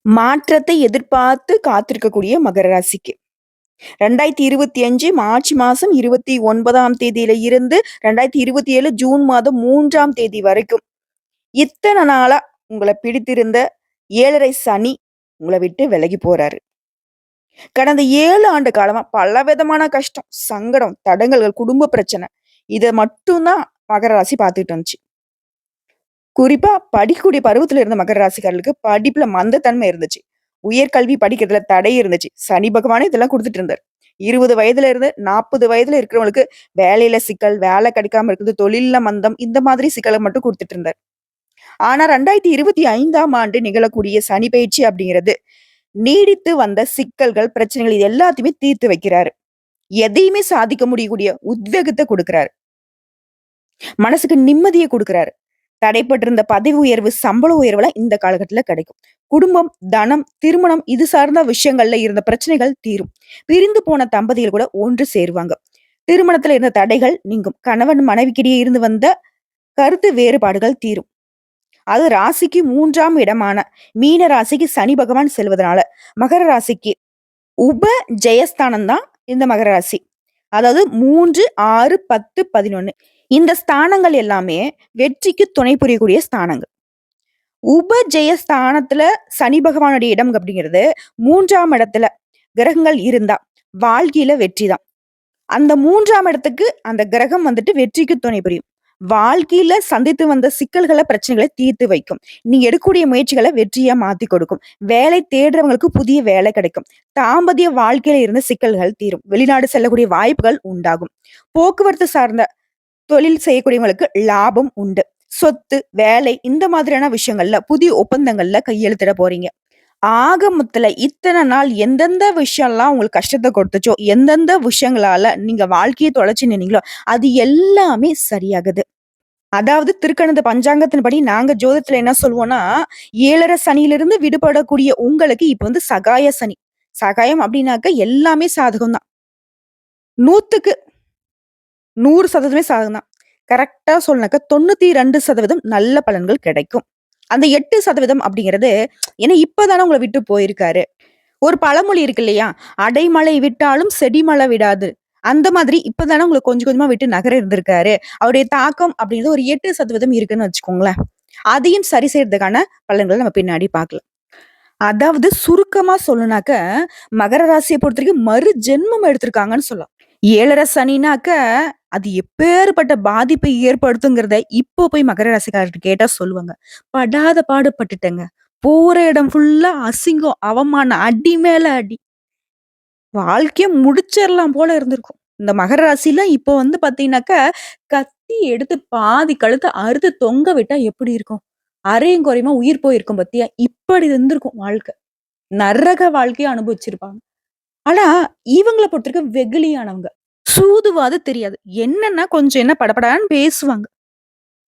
மாற்றத்தை எதிர்பார்த்து காத்திருக்கக்கூடிய மகர ராசிக்கு. 2025 மார்ச் மாசம் 29ஆம் தேதியில இருந்து 2027 ஜூன் மாதம் 3ஆம் தேதி வரைக்கும், இத்தன நாளா உங்கள பிடித்திருந்த 7 1/2 சனி உங்கள விட்டு விலகி போறாரு. கடந்த 7 ஆண்டு காலமா பலவிதமான கஷ்டம், சங்கடம், தடங்கல்கள், குடும்ப பிரச்சனை. இத மட்டும் தான் மகர ராசி பார்த்துட்டு வந்துச்சு. குறிப்பா படிக்கக்கூடிய பருவத்துல இருந்த மகர ராசிக்காரர்களுக்கு படிப்புல மந்தத்தன்மை இருந்துச்சு. உயர்கல்வி படிக்கிறதுல தடை இருந்துச்சு. சனி பகவானே இதெல்லாம் குடுத்துட்டு இருந்தாரு. 20 வயதுல இருந்து 40 வயதுல இருக்கிறவங்களுக்கு வேலையில சிக்கல், வேலை கிடைக்காம இருக்குது, தொழில்ல மந்தம் இந்த மாதிரி சிக்கல மட்டும் குடுத்துட்டு இருந்தாரு. ஆனா 2025ஆம் ஆண்டு நிகழக்கூடிய சனி பெயர்ச்சி அப்படிங்கிறது, நீடித்து வந்த சிக்கல்கள், பிரச்சனைகள் இது எல்லாத்தையுமே தீர்த்து வைக்கிறாரு. எதையுமே சாதிக்க முடியக்கூடிய உத்வேகத்த குடுக்குறாரு. மனசுக்கு நிம்மதிய குடுக்குறாரு. தடைப்பட்டிருந்த பதவி உயர்வு, சம்பள உயர்வுலாம் இந்த காலகட்டத்துல கிடைக்கும். குடும்பம், தனம், திருமணம் இது சார்ந்த விஷயங்கள்ல இருந்த பிரச்சனைகள் தீரும். பிரிந்து போன தம்பதிகள் கூட ஒன்று சேருவாங்க. திருமணத்துல இருந்த தடைகள் நீங்கும். கணவன் மனைவிக்கிடையே இருந்து வந்த கருத்து வேறுபாடுகள் தீரும். அது ராசிக்கு 3ஆம் இடமான மீன ராசிக்கு சனி பகவான் செல்வதனால, மகர ராசிக்கு உப ஜெயஸ்தானம் தான் இந்த மகர ராசி. அதாவது 3, 6, 10, 11 இந்த ஸ்தானங்கள் எல்லாமே வெற்றிக்கு துணை புரியக்கூடிய ஸ்தானங்கள். உபஜெய ஸ்தானத்துல சனி பகவானுடைய இடம் அப்படிங்கிறது 3ஆம் இடத்துல கிரகங்கள் இருந்தா வாழ்க்கையில வெற்றி தான். அந்த 3ஆம் இடத்துக்கு அந்த கிரகம் வந்துட்டு வெற்றிக்கு துணை புரியும். வாழ்க்கையில சந்தித்து வந்த சிக்கல்களை, பிரச்சனைகளை தீர்த்து வைக்கும். நீங்க எடுக்கக்கூடிய முயற்சிகளை வெற்றியா மாத்தி கொடுக்கும். வேலை தேடுறவங்களுக்கு புதிய வேலை கிடைக்கும். தாம்பத்திய வாழ்க்கையில இருந்த சிக்கல்கள் தீரும். வெளிநாடு செல்லக்கூடிய வாய்ப்புகள் உண்டாகும். போக்குவரத்து சார்ந்த தொழில் செய்யக்கூடியவங்களுக்கு லாபம் உண்டு. சொத்து, வேலை இந்த மாதிரியான விஷயங்கள்ல புதிய ஒப்பந்தங்கள்ல கையெழுத்திட போறீங்க. ஆக மொத்தத்துல இத்தனை நாள் எந்தெந்த விஷயம்லாம் உங்களுக்கு கஷ்டத்த கொடுத்துச்சோ, எந்தெந்த விஷயங்களால நீங்க வாழ்க்கைய தொலைச்சு நின்னீங்களோ, அது எல்லாமே சரியாகுது. அதாவது திருக்கணித பஞ்சாங்கத்தின்படி நாங்க ஜோதிடத்துல என்ன சொல்லுவோம்னா, 7 சனியிலிருந்து விடுபடக்கூடிய உங்களுக்கு இப்ப வந்து சகாய சனி. சகாயம் அப்படின்னாக்க எல்லாமே சாதகம் தான். 100க்கு 100% சாதகம் தான். கரெக்ட்டா சொல்லனாக்கா 92% நல்ல பலன்கள் கிடைக்கும். அந்த 8% அப்படிங்கிறது ஏன்னா இப்பதானே உங்கள விட்டு போயிருக்காரு. ஒரு பழமொழி இருக்கு இல்லையா? "அடைமழை விட்டாலும் செடிமழை விடாது." அந்த மாதிரி இப்பதானே உங்கள கொஞ்சம் கொஞ்சமா விட்டு நகர இருந்திருக்காரு. அவருடைய தாக்கம் அப்படிங்கிறது ஒரு 8% இருக்குன்னு வச்சுக்கோங்களேன். அதையும் சரி செய்றதுக்கான பலன்கள நம்ம பின்னாடி பார்க்கலாம். அதாவது சுருக்கமா சொல்லணும்னாக்க, மகர ராசிய பொறுத்தவரைக்கும் மறு ஜென்மம் எடுத்திருக்காங்கன்னு சொல்லலாம். 7 சனினாக்க, அது எப்பேர்ப்பட்ட பாதிப்பை ஏற்படுத்துங்கிறத இப்போ போய் மகர ராசிக்காரர்ட்ட கேட்டா சொல்லுவாங்க. படாத பாடு பட்டுட்டேங்க. போற இடம் ஃபுல்லா அசிங்கம், அவமானம், அடி மேல அடி. வாழ்க்கைய முடிச்சிரலாம் போல இருந்திருக்கும். இந்த மகர ராசிலாம் இப்போ வந்து பார்த்தீங்கன்னாக்க, கத்தி எடுத்து பாதி கழுத்த அறுத்து தொங்க விட்டா எப்படி இருக்கும்? அரையும் குறையுமா உயிர் போயிருக்கும் பாத்தியா? இப்படி இருந்திருக்கும் வாழ்க்கை. நரக வாழ்க்கைய அனுபவிச்சிருப்பாங்க. ஆனா, இவங்கள பொறுத்தவரைக்கும் வெகுளியானவங்க. சூதுவாது தெரியாது. என்னன்னா கொஞ்சம் என்ன படபடான்னு பேசுவாங்க.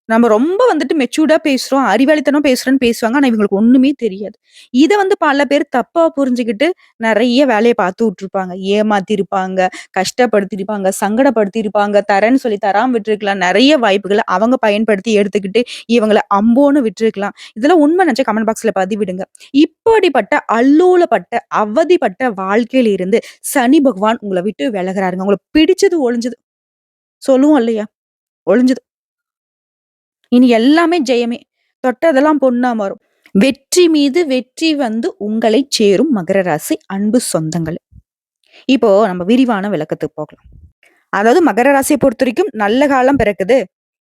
நம்ம ரொம்ப வந்துட்டு மெச்சூர்டா பேசுறோம், அறிவாளித்தனமா பேசுறோம்ன்னு பேசுவாங்க. ஆனா இவங்களுக்கு ஒண்ணுமே தெரியாது. இத வந்து பல பேர் தப்பா புரிஞ்சுகிட்டு நெறைய வேலைய பார்த்து விட்டுருப்பாங்க. ஏமாத்திருப்பாங்க, கஷ்டப்படுத்திருப்பாங்க, சங்கடப்படுத்திருப்பாங்க, தரேன்னு சொல்லி தராம விட்டுருக்கலாம். நெறைய வாய்ப்புகள அவங்க பயன்படுத்தி எடுத்துக்கிட்டு, இவங்கள அம்போன்னு விட்டுருக்கலாம். இதெல்லாம் உண்மை நெனச்சா கமெண்ட் பாக்ஸ்ல பதிவிடுங்க. இப்படிப்பட்ட அல்லோலப்பட்ட, அவதிப்பட்ட வாழ்க்கையில இருந்து சனி பகவான் உங்கள விட்டு விலகுறாருங்க. உங்களுக்கு பிடிச்சது ஒழிஞ்சது. சொல்லுவோம் இல்லையா? ஒழிஞ்சது. இனி எல்லாமே ஜெயமே. தொட்டதெல்லாம் பொன்னா மாறும். வெற்றி மீது வெற்றி வந்து உங்களைச் சேரும் மகர ராசி அன்பு சொந்தங்களே. இப்போ நம்ம விரிவான விளக்கத்துக்கு போகலாம். அதாவது மகர ராசிய பொறுத்தவரைக்கும் நல்ல காலம் பிறக்குது.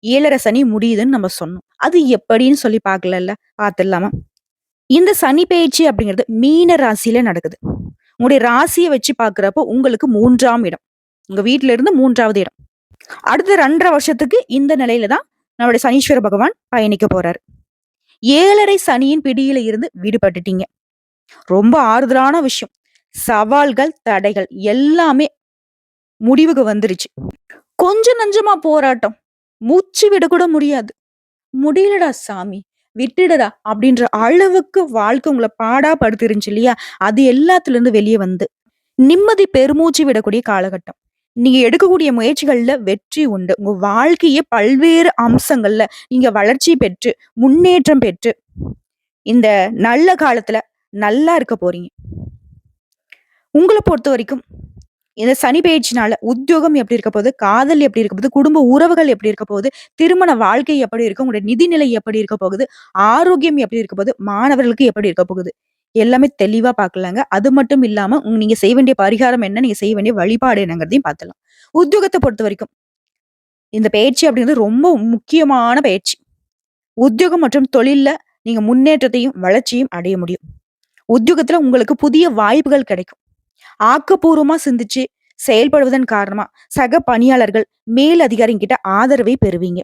7 சனி முடியுதுன்னு நம்ம சொன்னோம். அது எப்படின்னு சொல்லி பார்க்கலல்ல. பார்த்துடலாமா? இந்த சனி பெயர்ச்சி அப்படிங்கிறது மீன ராசியில நடக்குது. உங்களுடைய ராசிய வச்சு பார்க்கிறப்போ உங்களுக்கு 3ஆம் இடம். உங்க வீட்ல இருந்து 3வது இடம். அடுத்த 2 1/2 வருஷத்துக்கு இந்த நிலையில தான் நம்முடைய சனீஸ்வர பகவான் பயணிக்க போறாரு. 7 1/2 சனியின் பிடியில இருந்து விடுபட்டுட்டீங்க. ரொம்ப ஆறுதலான விஷயம். சவால்கள், தடைகள் எல்லாமே முடிவுக்கு வந்துருச்சு. கொஞ்சம் நஞ்சமா போராட்டம். மூச்சு விடக்கூட முடியாது. "முடியலடா சாமி, விட்டுடுடா" அப்படின்ற அளவுக்கு வாழ்க்கை உங்கள பாடா படுத்திருந்துச்சு இல்லையா? அது எல்லாத்துலருந்து வெளிய வந்து, நிம்மதி பெருமூச்சு விடக்கூடிய காலகட்டம். நீங்க எடுக்கக்கூடிய முயற்சிகள்ல வெற்றி உண்டு. உங்க வாழ்க்கையே பல்வேறு அம்சங்கள்ல நீங்க வளர்ச்சி பெற்று, முன்னேற்றம் பெற்று, இந்த நல்ல காலத்துல நல்லா இருக்க போறீங்க. உங்கள பொறுத்தவரைக்கும் இந்த சனி பெயர்ச்சினால உத்தியோகம் எப்படி இருக்க போகுது? காதல் எப்படி இருக்க போகுது? குடும்ப உறவுகள் எப்படி இருக்க போகுது? திருமண வாழ்க்கை எப்படி இருக்கும்? உங்களுடைய நிதிநிலை எப்படி இருக்க போகுது? ஆரோக்கியம் எப்படி இருக்க போகுது? மாணவர்களுக்கு எப்படி இருக்க போகுது? எல்லாமே தெளிவா பார்க்கலாங்க. அது மட்டும் இல்லாம நீங்க செய்ய வேண்டிய பரிகாரம் என்ன? நீங்க செய்ய வேண்டிய வழிபாடு என்னங்கிறதையும் பார்த்துடலாம். உத்தியோகத்த பொறுத்தவரைக்கும் இந்த பயிற்சி அப்படிங்கிறது ரொம்ப முக்கியமான பயிற்சி. உத்தியோகம் மற்றும் தொழில்ல நீங்க முன்னேற்றத்தையும், வளர்ச்சியும் அடைய முடியும். உத்தியோகத்துல உங்களுக்கு புதிய வாய்ப்புகள் கிடைக்கும். ஆக்கப்பூர்வமா சிந்திச்சு செயல்படுவதன் காரணமா சக பணியாளர்கள், மேல் அதிகாரிகிட்ட ஆதரவை பெறுவீங்க.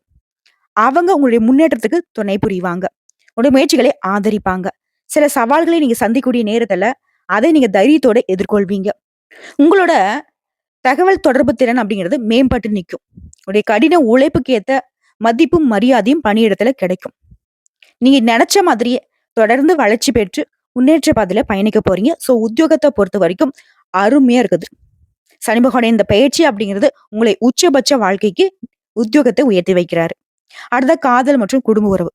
அவங்க உங்களுடைய முன்னேற்றத்துக்கு துணை புரிவாங்க. உங்களுடைய முயற்சிகளை ஆதரிப்பாங்க. சில சவால்களை நீங்க சந்திக்கக்கூடிய நேரத்துல அதை நீங்க தைரியத்தோட எதிர்கொள்வீங்க. உங்களோட தகவல் தொடர்பு திறன் அப்படிங்கிறது மேம்பட்டு நிக்கும். உங்களுடைய கடின உழைப்புக்கு ஏத்த மதிப்பும், மரியாதையும் பணியிடத்துல கிடைக்கும். நீங்க நெனச்ச மாதிரியே தொடர்ந்து வளர்ச்சி பெற்று முன்னேற்ற பாதையில பயணிக்க போறீங்க. சோ உத்தியோகத்த பொறுத்தவரைக்கும் அருமையா இருக்குது. சனி பகவானுடைய இந்த பயிற்சி அப்படிங்கிறது உங்களை உச்சபட்ச வாழ்க்கைக்கு உத்தியோகத்தை உயர்த்தி வைக்கிறாரு. அடுத்த காதல் மற்றும் குடும்ப உறவு.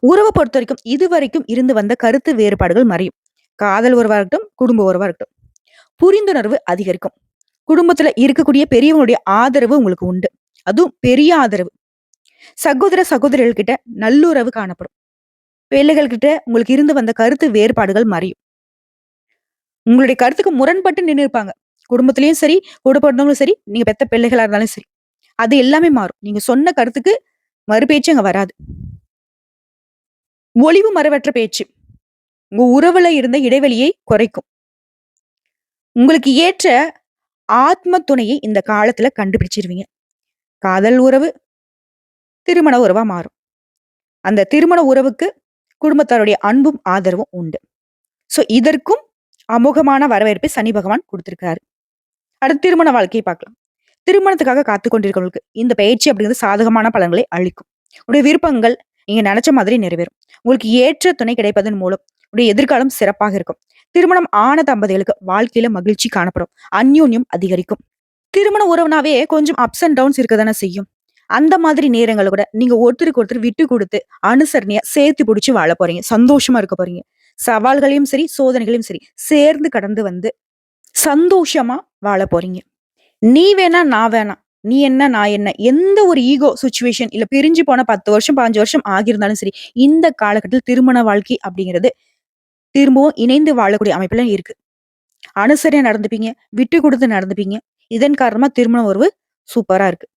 உறவ பொறுத்தவரைக்கும் இதுவரைக்கும் இருந்து வந்த கருத்து வேறுபாடுகள் மறையும். காதல் உறவா இருக்கட்டும், குடும்ப உறவா இருக்கட்டும். புரிந்துணர்வு அதிகரிக்கும். குடும்பத்துல இருக்கக்கூடிய பெரியவங்களுடைய ஆதரவு உங்களுக்கு உண்டு. அதுவும் பெரிய ஆதரவு. சகோதர சகோதரிகள் கிட்ட நல்லுறவு காணப்படும். பிள்ளைகள் கிட்ட உங்களுக்கு இருந்து வந்த கருத்து வேறுபாடுகள் மறையும். உங்களுடைய கருத்துக்கு முரண்பட்டு நின்னு இருப்பாங்க. குடும்பத்திலயும் சரி, கூட பொறந்தவங்களும் சரி, நீங்க பெத்த பிள்ளைகளா இருந்தாலும் சரி. அது எல்லாமே மாறும். நீங்க சொன்ன கருத்துக்கு மறுபேச்சு அங்க வராது. ஒளிவு மறைவற்ற பேச்சு. உங்க உறவுல இருந்த இடைவெளியை குறைக்கும். உங்களுக்கு ஏற்ற ஆத்ம துணையை இந்த காலத்துல கண்டுபிடிச்சிருவீங்க. காதல் உறவு திருமண உறவா மாறும். அந்த திருமண உறவுக்கு குடும்பத்தாருடைய அன்பும் ஆதரவும் உண்டு. சோ இதற்கும் அமோகமான வரவேற்பை சனி பகவான் குடுத்திருக்காரு. அடுத்து திருமண வாழ்க்கையை பார்க்கலாம். திருமணத்துக்காக காத்துக் கொண்டிருக்கிறவங்களுக்கு இந்த பயிற்சி அப்படிங்கிறது சாதகமான பலன்களை அளிக்கும். உடைய விருப்பங்கள் நீங்க நினைச்ச மாதிரி நிறைவேறும். உங்களுக்கு ஏற்ற துணை கிடைப்பதன் மூலம் உடைய எதிர்காலம் சிறப்பாக இருக்கும். திருமணம் ஆன தம்பதிகளுக்கு வாழ்க்கையில மகிழ்ச்சி காணப்படும். அந்யோன்யம் அதிகரிக்கும். திருமண உறவுனாவே கொஞ்சம் அப்ஸ் அண்ட் டவுன்ஸ் இருக்கதானே செய்யும். அந்த மாதிரி நேரங்கள கூட நீங்க ஒருத்தருக்கு ஒருத்தர் விட்டு கொடுத்து அனுசரணையா சேர்த்து பிடிச்சு வாழ போறீங்க. சந்தோஷமா இருக்க போறீங்க. சவால்களையும் சரி, சோதனைகளையும் சரி சேர்ந்து கடந்து வந்து சந்தோஷமா வாழ போறீங்க. நீ வேணா, நான் வேணாம். நீ என்ன, நான் என்ன. எந்த ஒரு ஈகோ சிச்சுவேஷன் இல்ல பிரிஞ்சு போன 10 வருஷம், 15 வருஷம் ஆகியிருந்தாலும் சரி, இந்த காலகட்டத்தில் திருமண வாழ்க்கை அப்படிங்கிறது திரும்பவும் இணைந்து வாழக்கூடிய அமைப்புல இருக்கு. அனுசரியா நடந்துப்பீங்க, விட்டு குடுத்து நடந்துப்பீங்க. இதன் காரணமா திருமண உறவு சூப்பரா இருக்கு.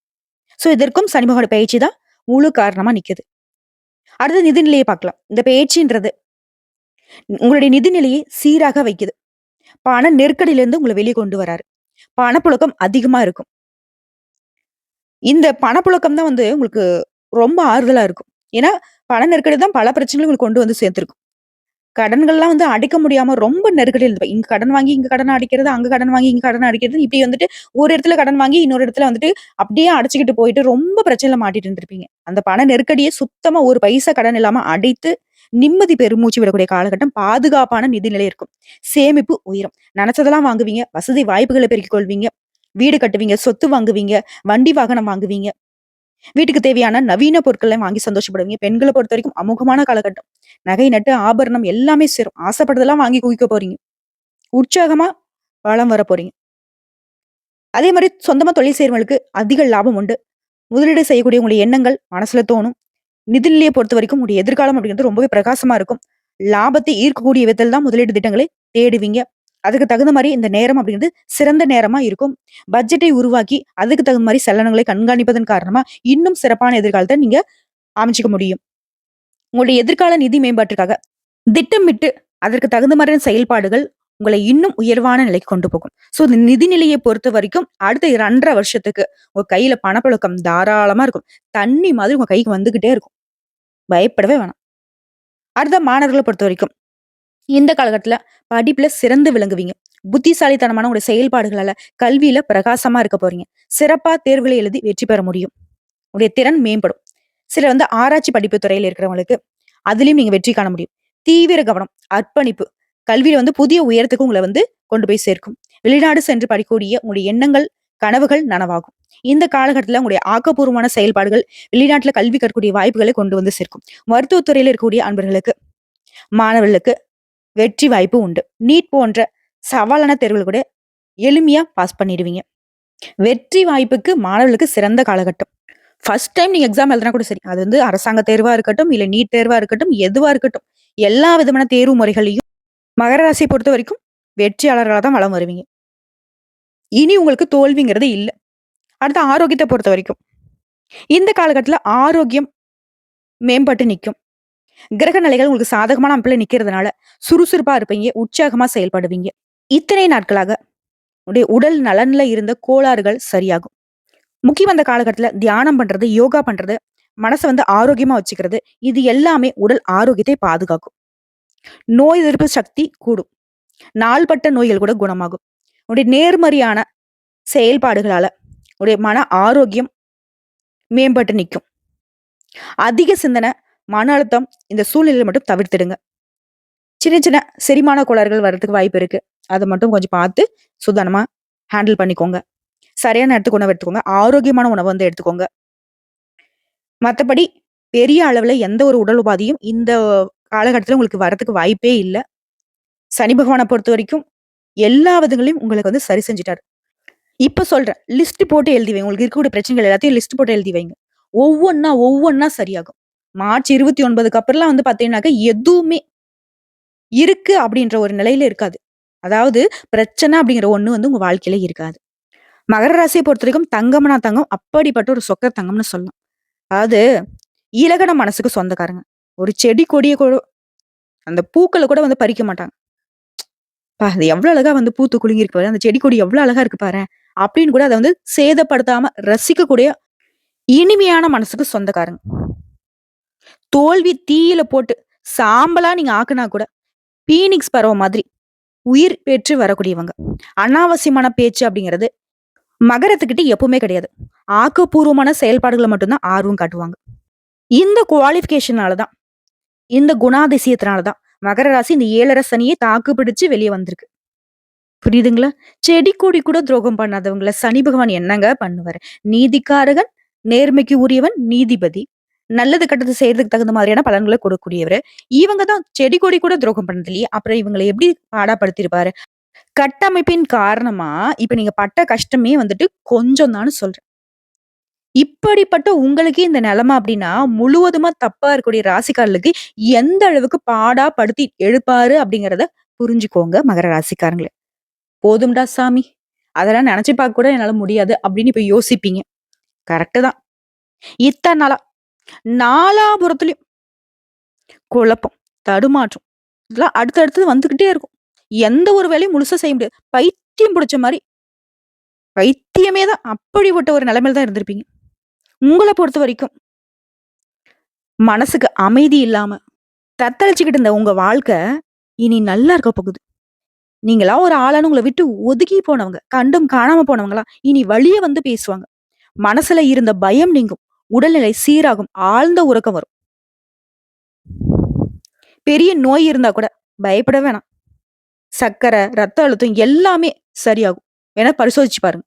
சோ இதற்கும் சனி பகவானுடைய பயிற்சி தான் முழு காரணமா நிக்குது. அடுத்து நிதிநிலையை பார்க்கலாம். இந்த பயிற்சின்றது உங்களுடைய நிதிநிலையை சீராக வைக்குது. பண நெருக்கடியிலிருந்து உங்கள வெளிய கொண்டு வராரு. பணப்புழக்கம் அதிகமா இருக்கும். இந்த பணப்புழக்கம் தான் வந்து உங்களுக்கு ரொம்ப ஆறுதலா இருக்கும். ஏன்னா, பண நெருக்கடி தான் பல பிரச்சனைகள உங்களுக்கு கொண்டு வந்து சேர்த்திருக்கும். கடன்கள்லாம் வந்து அடைக்க முடியாம ரொம்ப நெருக்கடியில இருந்திருப்ப. இங்க கடன் வாங்கி, இங்க கடன் அடைக்கிறது, அங்க கடன் வாங்கி, இங்க கடன் அடைக்கிறது. இப்படி வந்துட்டு ஒரு இடத்துல கடன் வாங்கி, இன்னொரு இடத்துல வந்துட்டு அப்படியே அடைச்சுக்கிட்டு போயிட்டு ரொம்ப பிரச்சனையில மாட்டிட்டு இருந்திருப்பீங்க. அந்த பண நெருக்கடிய சுத்தமா ஒரு பைசா கடன் இல்லாம அடைத்து, நிம்மதி பெருமூச்சு விடக்கூடிய காலகட்டம் பாதுகாப்பான நிதிநிலை இருக்கும். சேமிப்பு உயரும். நெனச்சதெல்லாம் வாங்குவீங்க. வசதி வாய்ப்புகள பெருக்கிக் கொள்வீங்க. வீடு கட்டுவீங்க, சொத்து வாங்குவீங்க, வண்டி வாகனம் வாங்குவீங்க. வீட்டுக்கு தேவையான நவீன பொருட்களை வாங்கி சந்தோஷப்படுவீங்க. பெண்கள பொறுத்தவரைக்கும் அமோகமான காலகட்டம். நகை, நட்டு, ஆபரணம் எல்லாமே சேரும். ஆசைப்பட்டதெல்லாம் வாங்கி குவிக்க போறீங்க. உற்சாகமா வலம் வர போறீங்க. அதே மாரி சொந்தமா தொழில் செய்றவங்களுக்கு அதிக லாபம் உண்டு. முதலீடு செய்யக்கூடிய உங்களுடைய எண்ணங்கள் மனசுல தோணும். நிதிநிலைய பொறுத்தவரைக்கும் உங்களுடைய எதிர்காலம் அப்படிங்கிறது ரொம்பவே பிரகாசமா இருக்கும். லாபத்தை ஈர்க்கக்கூடிய விதத்தில் தான் முதலீடு திட்டங்களை தேடுவீங்க. அதுக்கு தகுந்த மாரி இந்த நேரம் அப்படிங்கிறது சிறந்த நேரமா இருக்கும். பட்ஜெட்டை உருவாக்கி அதுக்கு தகுந்த மாரி செலவினங்களை கண்காணிப்பதன் காரணமா இன்னும் சிறப்பான எதிர்காலத்த நீங்க அமைச்சுக்க முடியும். உங்களுடைய எதிர்கால நிதி மேம்பாட்டுக்காக திட்டமிட்டு அதற்கு தகுந்த மாதிரியான செயல்பாடுகள் உங்களை இன்னும் உயர்வான நிலைக்கு கொண்டு போகும். சோ இந்த நிதி நிலையை பொறுத்த வரைக்கும் அடுத்த 2 1/2 வருஷத்துக்கு உங்க கையில பணப்புழக்கம் தாராளமா இருக்கும். தண்ணி மாதிரி உங்க கைக்கு வந்துகிட்டே இருக்கும். பயப்படவே வேணாம். அடுத்த மாணவர்கள பொறுத்தவரைக்கும் இந்த காலகட்டத்துல படிப்புல சிறந்து விளங்குவீங்க. புத்திசாலித்தனமான உங்களுடைய செயல்பாடுகளால கல்வியில பிரகாசமா இருக்க போறீங்க. சிறப்பா தேர்வுகளை எழுதி வெற்றி பெற முடியும். உங்களுடைய திறன் மேம்படும். சிலர் வந்து ஆராய்ச்சி படிப்பு துறையில இருக்கிறவங்களுக்கு அதிலயும் நீங்க வெற்றி காண முடியும். தீவிர கவனம், அர்ப்பணிப்பு, கல்வியில வந்து புதிய உயரத்துக்கு உங்கள வந்து கொண்டு போய் சேர்க்கும். வெளிநாடு சென்று படிக்கக்கூடிய உங்களுடைய எண்ணங்கள், கனவுகள் நனவாகும். இந்த காலகட்டத்துல உங்களுடைய ஆக்கப்பூர்வமான செயல்பாடுகள் வெளிநாட்டுல கல்வி கற்கக்கூடிய வாய்ப்புகளை கொண்டு வந்து சேர்க்கும். மருத்துவத்துறையில இருக்கக்கூடிய அன்பர்களுக்கு, மாணவர்களுக்கு வெற்றி வாய்ப்பு உண்டு. நீட் போன்ற சவாலான தேர்வுகள் கூட எளிமையா பாஸ் பண்ணிடுவீங்க. வெற்றி வாய்ப்புக்கு மாணவர்களுக்கு சிறந்த காலகட்டம். ஃபர்ஸ்ட் டைம் நீங்க எக்ஸாம் எழுதுனா கூட சரி. அது வந்து அரசாங்க தேர்வா இருக்கட்டும், இல்ல நீட் தேர்வா இருக்கட்டும், எதுவா இருக்கட்டும். எல்லா விதமான தேர்வு முறைகளையும் மகர ராசியை பொறுத்தவரைக்கும் வெற்றியாளர்களா தான் வலம் வருவீங்க. இனி உங்களுக்கு தோல்விங்கிறது இல்ல. அடுத்து ஆரோக்கியத்த பொறுத்தவரைக்கும், இந்த காலகட்டத்துல ஆரோக்கியம் மேம்பட்டு நிக்கும். கிரக நிலைகள் உங்களுக்கு சாதகமான அமைப்புல நிக்கிறதுனால சுறுசுறுப்பா இருப்பீங்க, உற்சாகமா செயல்படுவீங்க. இத்தனை நாட்களாக உடைய உடல் நலன்ல இருந்த கோளாறுகள் சரியாகும். முக்கியமா இந்த காலகட்டத்துல தியானம் பண்றது, யோகா பண்றது, மனச வந்து ஆரோக்கியமா வச்சுக்கிறது, இது எல்லாமே உடல் ஆரோக்கியத்தை பாதுகாக்கும். நோய் எதிர்ப்பு சக்தி கூடும். நாள்பட்ட நோய்கள் கூட குணமாகும். உடைய நேர்மறையான செயல்பாடுகளால உடைய மன ஆரோக்கியம் மேம்பட்டு நிக்கும். அதிக சிந்தனை, மன அழுத்தம் இந்த சூழ்நிலையில மட்டும் தவிர்த்திடுங்க. சின்ன சின்ன செரிமான கோளாறுகள் வர்றதுக்கு வாய்ப்பு இருக்கு. அத மட்டும் கொஞ்சம் பார்த்து சுதானமா ஹேண்டில் பண்ணிக்கோங்க. சரியான நேரத்துக்கு உணவு எடுத்துக்கோங்க. ஆரோக்கியமான உணவு வந்து எடுத்துக்கோங்க. மத்தபடி பெரிய அளவுல எந்த ஒரு உடல் உபாதையும் இந்த காலகட்டத்துல உங்களுக்கு வரதுக்கு வாய்ப்பே இல்ல. சனி பகவான பொறுத்தவரைக்கும் எல்லா விதங்களையும் உங்களுக்கு வந்து சரி செஞ்சுட்டாரு. இப்ப சொல்றேன். லிஸ்ட் போட்டு எழுதி வைங்க. உங்களுக்கு இருக்கக்கூடிய பிரச்சனைகள் எல்லாத்தையும் லிஸ்ட் போட்டு எழுதி வைங்க. ஒவ்வொன்னா சரியாகும். மார்ச் 29க்கு அப்புறம்லாம் வந்து பார்த்தீங்கன்னாக்க, எதுவுமே இருக்கு அப்படின்ற ஒரு நிலையில இருக்காது. அதாவது பிரச்சனை அப்படிங்கிற ஒண்ணு வந்து உங்க வாழ்க்கையில இருக்காது. மகர ராசியை பொறுத்தவரைக்கும் தங்கம்னா தங்கம். அப்படிப்பட்ட ஒரு சொக்க தங்கம்னு சொல்லலாம். அதாவது இலகன மனசுக்கு சொந்தக்காரங்க. ஒரு செடி கொடிய கூட அந்த பூக்கள கூட வந்து பறிக்க மாட்டாங்க. அது எவ்வளவு அழகா வந்து பூத்து குலுங்கியிருக்கு பாரு. அந்த செடி கொடி எவ்வளவு அழகா இருக்கு பாரேன். அப்படின்னு கூட அத வந்து சேதப்படுத்தாம ரசிக்கக்கூடிய இனிமையான மனசுக்கு சொந்தக்காரங்க. தோல்வி தீயில போட்டு சாம்பலா நீங்க ஆக்குனா கூட பீனிக்ஸ் பறவை மாதிரி உயிர் பெற்று வரக்கூடியவங்க. அனாவசியமான பேச்சு அப்படிங்கிறது மகரத்துக்கிட்ட எப்பவுமே கிடையாது. ஆக்கப்பூர்வமான செயல்பாடுகளை மட்டும்தான் ஆர்வம் காட்டுவாங்க. இந்த குவாலிஃபிகேஷனாலதான், இந்த குணாதிசயத்தினாலதான் மகர ராசி இந்த 7.5 சனியை தாக்கு பிடிச்சு வெளியே வந்திருக்கு. புரியுதுங்களா? செடி கொடி கூட துரோகம் பண்ணாதவங்கள சனி பகவான் என்னங்க பண்ணுவாரு? நீதிக்காரகன், நேர்மைக்கு உரியவன், நீதிபதி. நல்லது கெட்டது செய்யறதுக்கு தகுந்த மாதிரியான பலன்களை கொடுக்கக்கூடியவரு. இவங்க தான் செடி கொடி கூட துரோகம் பண்ணது இல்லையே. அப்புறம் இவங்களை எப்படி பாடாப்படுத்திருப்பாரு? கட்டமைப்பின் காரணமா இப்ப நீங்க பட்ட கஷ்டமே வந்துட்டு கொஞ்சம் தான்னு சொல்றேன். இப்படிப்பட்ட உங்களுக்கே இந்த நிலைமை அப்படின்னா, முழுவதுமா தப்பா இருக்கக்கூடிய ராசிக்காரர்களுக்கு எந்த அளவுக்கு பாடா படுத்தி எடுப்பாரு அப்படிங்கிறத புரிஞ்சுக்கோங்க மகர ராசிக்காரங்களே. போதும்டா சாமி! அதெல்லாம் நினைச்சு பார்க்க கூட என்னால முடியாது அப்படின்னு இப்ப யோசிப்பீங்க. கரெக்ட் தான். இத்தன நாளா நாலாபுறத்துலயும் குழப்பம், தடுமாற்றம் இதெல்லாம் அடுத்தடுத்து வந்துகிட்டே இருக்கும். எந்த ஒரு வேலையும் முழுசா செய்ய முடியாது. பைத்தியம் பிடிச்ச மாரி பைத்தியமே தான். அப்படிப்பட்ட ஒரு நிலைமையில தான் இருந்திருப்பீங்க. உங்கள பொறுத்தவரைக்கும் மனசுக்கு அமைதி இல்லாம தத்தளிச்சுக்கிட்டு இருந்த உங்க வாழ்க்கை இனி நல்லா இருக்க போகுது. நீங்கலாம் ஒரு ஆளான்னு உங்கள விட்டு ஒதுங்கி போனவங்க, கண்டும் காணாம போனவங்கலாம் இனி வழிய வந்து பேசுவாங்க. மனசுல இருந்த பயம் நீங்கும். உடல்நிலை சீராகும். ஆழ்ந்த உறக்கம் வரும். பெரிய நோய் இருந்தா கூட பயப்பட வேணாம். சர்க்கரை, ரத்த அழுத்தம் எல்லாமே சரியாகும். வேணா பரிசோதிச்சு பாருங்க.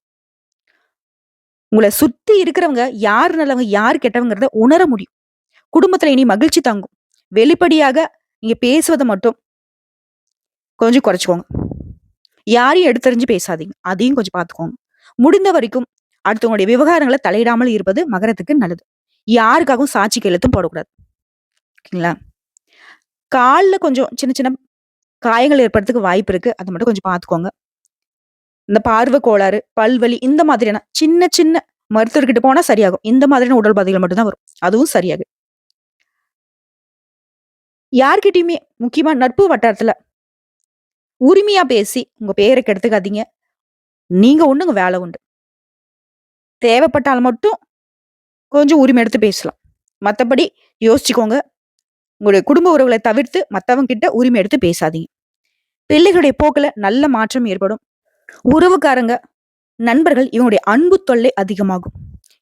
உங்கள சுத்தி இருக்கிறவங்க யார் நல்லவங்க, யார் கெட்டவங்கிறத உணர முடியும். குடும்பத்துல இனி மகிழ்ச்சி தாங்கும். வெளிப்படையாக நீங்க பேசுவத மட்டும் கொஞ்சம் குறைச்சுக்கோங்க. யாரையும் எடுத்தெறிஞ்சு பேசாதீங்க. அதையும் கொஞ்சம் பார்த்துக்கோங்க. முடிந்த வரைக்கும் அடுத்தவங்களுடைய விவகாரங்களை தலையிடாமல் இருப்பது மகரத்துக்கு நல்லது. யாருக்காகவும் சாட்சி கையெழுத்தும் போடக்கூடாது. ஓகேங்களா? கால்ல கொஞ்சம் சின்ன சின்ன காயங்கள் ஏற்படுறதுக்கு வாய்ப்பு இருக்கு. அதை மட்டும் கொஞ்சம் பார்த்துக்கோங்க. இந்த பார்வை கோளாறு, பல்வலி இந்த மாதிரியான சின்ன சின்ன மருத்துவர்கிட்ட போனா சரியாகும். இந்த மாதிரியான உடல் பாதைகள் மட்டும்தான் வரும். அதுவும் சரியாகும். யார்கிட்டயுமே முக்கியமா நட்பு வட்டாரத்துல உரிமையா பேசி உங்க பேரை கெடுத்துக்காதீங்க. நீங்க உண்டு, உங்க வேலை உண்டு. தேவைப்பட்டால் மட்டும் கொஞ்சம் உரிமை எடுத்து பேசலாம். மத்தபடி யோசிச்சுக்கோங்க. உங்களுடைய குடும்ப உறவுகளை தவிர்த்து மத்தவங்க கிட்ட உரிமை எடுத்து பேசாதீங்க. பிள்ளைகளுடைய போக்குல நல்ல மாற்றம் ஏற்படும். உறவுக்காரங்க, நண்பர்கள் இவங்களுடைய அன்பு தொல்லை அதிகமாகும்.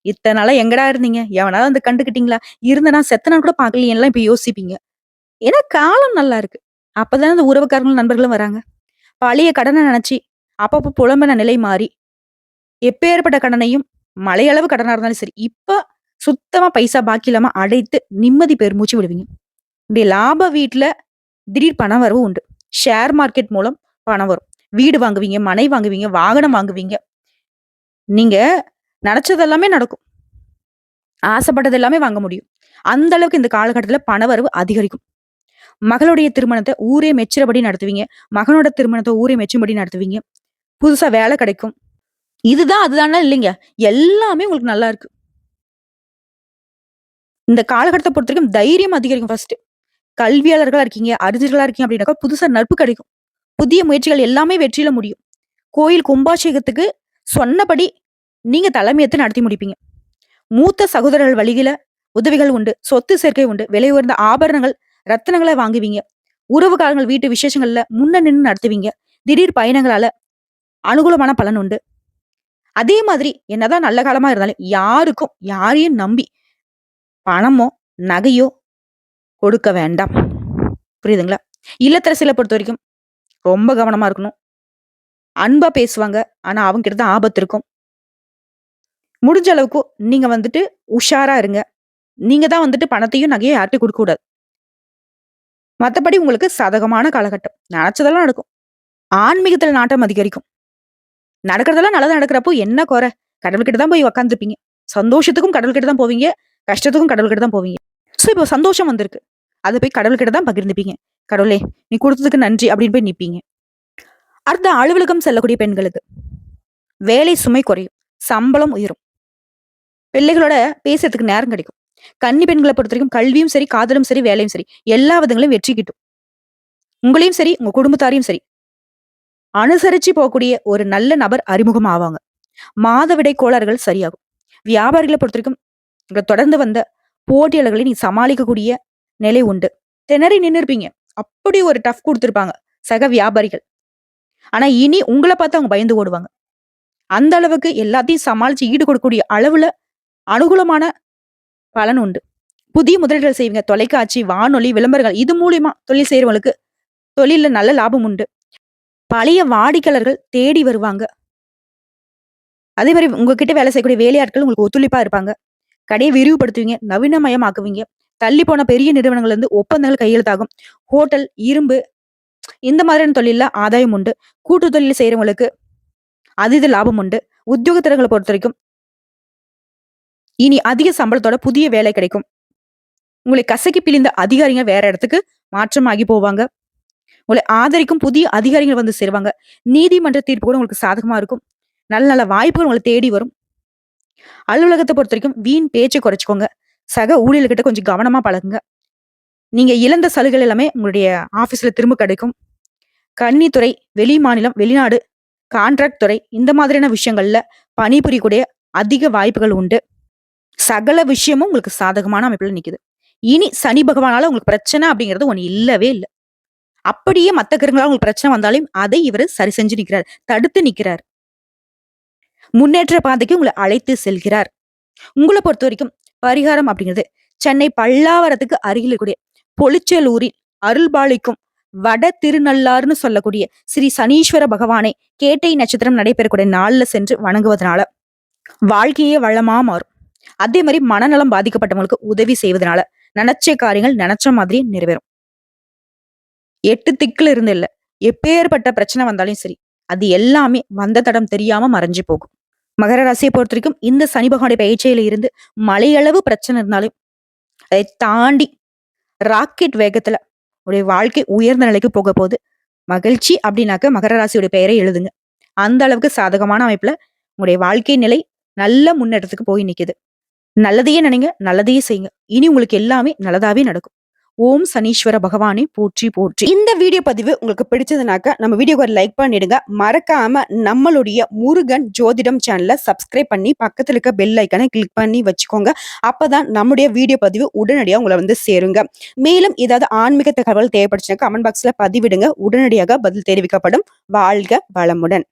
இத்தனை நாளா எங்கடா இருந்தீங்க? எவனாவது வந்து கண்டுக்கிட்டீங்களா? இருந்தனா செத்தனா கூட பார்க்கலையேன்னுலாம் இப்ப யோசிப்பீங்க. ஏன்னா காலம் நல்லா இருக்கு. அப்பதானே இந்த உறவுக்காரங்களும் நண்பர்களும் வராங்க. பழைய கடனை நினைச்சு அப்பப்போ புலம்பின நிலை மாறி எப்பேற்பட்ட கடனையும் மலையளவு கடனா இருந்தாலும் சரி, இப்ப சுத்தமா பைசா பாக்கி இல்லாம அடைத்து நிம்மதி பெருமூச்சு விடுவீங்க. இப்படி லாப வீட்டுல திடீர் பண வரவு உண்டு. ஷேர் மார்க்கெட் மூலம் பணம் வரும். வீடு வாங்குவீங்க, மனை வாங்குவீங்க, வாகனம் வாங்குவீங்க. நீங்க நினைச்சது எல்லாமே நடக்கும். ஆசைப்பட்டது எல்லாமே வாங்க முடியும். அந்த அளவுக்கு இந்த காலகட்டத்துல பணவரவு அதிகரிக்கும். மகளுடைய திருமணத்தை ஊரே மெச்சுறபடி நடத்துவீங்க. மகனோட திருமணத்தை ஊரே மெச்சும்படி நடத்துவீங்க. புதுசா வேலை கிடைக்கும். இதுதான் அதுதானா இல்லைங்க. எல்லாமே உங்களுக்கு நல்லா இருக்கு. இந்த காலகட்டத்தை பொறுத்தவரைக்கும் தைரியம் அதிகரிக்கும் ஃபர்ஸ்ட். கல்வியாளர்களா இருக்கீங்க, அறிஞர்களா இருக்கீங்க அப்படின்னாக்கா புதுசா நட்பு கிடைக்கும். புதிய முயற்சிகள் எல்லாமே வெற்றியில முடியும். கோயில் கும்பாபிஷேகத்துக்கு சொன்னபடி நீங்க தலைமையேத்து நடத்தி முடிப்பீங்க. மூத்த சகோதரர்கள் வழியில உதவிகள் உண்டு. சொத்து சேர்க்கை உண்டு. விலை உயர்ந்த ஆபரணங்கள், ரத்தினங்களை வாங்குவீங்க. உறவுக்காரங்கள் வீட்டு விசேஷங்கள்ல முன்ன நின்று நடத்துவீங்க. திடீர் பயணங்களால அனுகூலமான பலன் உண்டு. அதே மாதிரி என்னதான் நல்ல காலமா இருந்தாலும் யாருக்கும் யாரையும் நம்பி பணமோ நகையோ கொடுக்க வேண்டாம். புரியுதுங்களா? இல்லத்தரசிகளை பொறுத்த வரைக்கும் ரொம்ப கவனமா இருக்கணும். அன்பா பேசுவாங்க. ஆனா அவங்க கிட்ட தான் ஆபத்து இருக்கும். முடிஞ்ச அளவுக்கு நீங்க உஷாரா இருங்க. நீங்க தான் பணத்தையும் நகையும் யார்கிட்டயும் கொடுக்க கூடாது. மத்தபடி உங்களுக்கு சாதகமான காலகட்டம். நினைச்சதெல்லாம் நடக்கும். ஆன்மீகத்துல நாட்டம் அதிகரிக்கும். நடக்கிறதெல்லாம் நல்லதா நடக்கிறப்போ என்ன குறை? கடவுள்கிட்ட தான் போய் உக்காந்துருப்பீங்க. சந்தோஷத்துக்கும் கடவுள்கிட்ட தான் போவீங்க. கஷ்டத்துக்கும் கடவுள்கிட்ட தான் போவீங்க. சோ இப்போ சந்தோஷம் வந்திருக்கு. அதை போய் கடவுள்கிட்ட தான் பகிர்ந்துப்பீங்க. கடவுளே நீ கொடுத்ததுக்கு நன்றி அப்படின்னு போய் நிப்பீங்க. அடுத்த அலுவலகம் செல்லக்கூடிய பெண்களுக்கு வேலை சுமை குறையும். சம்பளம் உயரும். பிள்ளைகளோட பேசுறதுக்கு நேரம் கிடைக்கும். கன்னி பெண்களை பொறுத்த வரைக்கும் கல்வியும் சரி, காதலும் சரி, வேலையும் சரி, எல்லா விதங்களையும் வெற்றி கிட்டும். உங்களையும் சரி, உங்க குடும்பத்தாரையும் சரி அனுசரிச்சு போகக்கூடிய ஒரு நல்ல நபர் அறிமுகம் ஆவாங்க. மாதவிடை கோளாறுகள் சரியாகும். வியாபாரிகளை பொறுத்த வரைக்கும் தொடர்ந்து வந்த போட்டியாளர்களை நீ சமாளிக்கக்கூடிய நிலை உண்டு. திணறி நின்று இருப்பீங்க. அப்படி ஒரு டஃப் கொடுத்திருப்பாங்க சக வியாபாரிகள். ஆனா இனி உங்களை பார்த்து அவங்க பயந்து ஓடுவாங்க. அந்த அளவுக்கு எல்லாத்தையும் சமாளிச்சு ஈடு கொடுக்கக்கூடிய அளவுல அனுகூலமான பலன் உண்டு. புதிய முதலீடுகள் செய்வீங்க. தொலைக்காட்சி, வானொலி, விளம்பரங்கள் இது மூலியமா தொழில் செய்யறவங்களுக்கு தொழில நல்ல லாபம் உண்டு. பழைய வாடிக்கையாளர்கள் தேடி வருவாங்க. அதே மாதிரி உங்ககிட்ட வேலை செய்யக்கூடிய வேலையாட்கள் உங்களுக்கு ஒத்துழைப்பா இருப்பாங்க. கடையை விரிவுபடுத்துவீங்க. நவீனமயமாக்குவீங்க. தள்ளி போன பெரிய நிறுவனங்கள்ல இருந்து ஒப்பந்தங்கள் கையெழுத்தாகும். ஹோட்டல், இரும்பு இந்த மாதிரியான தொழில ஆதாயம் உண்டு. கூட்டு தொழில் செய்யறவங்களுக்கு அதீத லாபம் உண்டு. உத்தியோகத்தர்களை பொறுத்த வரைக்கும் இனி அதிக சம்பளத்தோட புதிய வேலை கிடைக்கும். உங்களை கசக்கி பிழிந்த அதிகாரிகள் வேற இடத்துக்கு மாற்றமாகி போவாங்க. உங்களை ஆதரிக்கும் புதிய அதிகாரிகள் வந்து சேருவாங்க. நீதிமன்ற தீர்ப்பு கூட உங்களுக்கு சாதகமா இருக்கும். நல்ல நல்ல வாய்ப்புகள் உங்களை தேடி வரும். அலுவலகத்தை பொறுத்த வரைக்கும் வீண் பேச்சை குறைச்சிக்கோங்க. சக ஊழியர்கிட்ட கொஞ்சம் கவனமா பழகுங்க. நீங்க இழந்த சலுகைகள் எல்லாமே உங்களுடைய ஆபீஸ்ல திரும்ப கிடைக்கும். கன்னித்துறை, வெளி மாநிலம், வெளிநாடு, கான்ட்ராக்ட் துறை இந்த மாதிரியான விஷயங்கள்ல பணிபுரியக்கூடிய அதிக வாய்ப்புகள் உண்டு. சகல விஷயமும் உங்களுக்கு சாதகமான அமைப்புல நிக்குது. இனி சனி பகவானால உங்களுக்கு பிரச்சனை அப்படிங்கிறது ஒண்ணு இல்லவே இல்லை. அப்படியே மத்த கிரகங்களால உங்களுக்கு பிரச்சனை வந்தாலும் அதை இவர் சரி செஞ்சு நிக்கிறார். தடுத்து நிக்கிறார். முன்னேற்ற பாதைக்கு உங்களை அழைத்து செல்கிறார். உங்களை பொறுத்த வரைக்கும் பரிகாரம் அப்படிங்கிறது சென்னை பல்லாவரத்துக்கு அருகில் இருக்கக்கூடிய பொலிச்சலூரில் அருள்பாலிக்கும் வட திருநள்ளாறுன்னு சொல்லக்கூடிய ஸ்ரீ சனீஸ்வர பகவானை கேட்டை நட்சத்திரம் நடைபெறக்கூடிய நாள்ல சென்று வணங்குவதனால வாழ்க்கையே வளமா மாறும். அதே மாதிரி மனநலம் பாதிக்கப்பட்டவங்களுக்கு உதவி செய்வதனால நினைச்ச காரியங்கள் நினைச்ச மாதிரி நிறைவேறும். 8 திக்குல இருந்து இல்ல, எப்பேற்பட்ட பிரச்சனை வந்தாலும் சரி அது எல்லாமே வந்த தடம் தெரியாம மறைஞ்சு போகும். மகர ராசியை பொறுத்த வரைக்கும் இந்த சனி பகவானுடைய பயிற்சியில இருந்து மலையளவு பிரச்சனை இருந்தாலும் அதை தாண்டி ராக்கெட் வேகத்துல உடைய வாழ்க்கை உயர்ந்த நிலைக்கு போக போகுது. மகிழ்ச்சி அப்படின்னாக்க மகர ராசியுடைய பெயரை எழுதுங்க. அந்த அளவுக்கு சாதகமான அமைப்புல உங்களுடைய வாழ்க்கை நிலை நல்ல முன்னேற்றத்துக்கு போய் நிக்குது. நல்லதையே நினைங்க, நல்லதையே செய்யுங்க. இனி உங்களுக்கு எல்லாமே நல்லதாவே நடக்கும். ஓம் சனீஸ்வர பகவானே போற்றி போற்றி. இந்த வீடியோ பதிவு உங்களுக்கு பிடிச்சதுனாக்க நம்ம வீடியோக்கு ஒரு லைக் பண்ணிடுங்க. மறக்காம நம்மளுடைய முருகன் ஜோதிடம் சேனலை சப்ஸ்கிரைப் பண்ணி பக்கத்துல இருக்க பெல் ஐக்கனை கிளிக் பண்ணி வச்சுக்கோங்க. அப்பதான் நம்முடைய வீடியோ பதிவு உடனடியாக உங்களை சேருங்க. மேலும் ஏதாவது ஆன்மீக தகவல் தேவைப்படுச்சுன்னா கமெண்ட் பாக்ஸ்ல பதிவிடுங்க. உடனடியாக பதில் தெரிவிக்கப்படும். வாழ்க வளமுடன்.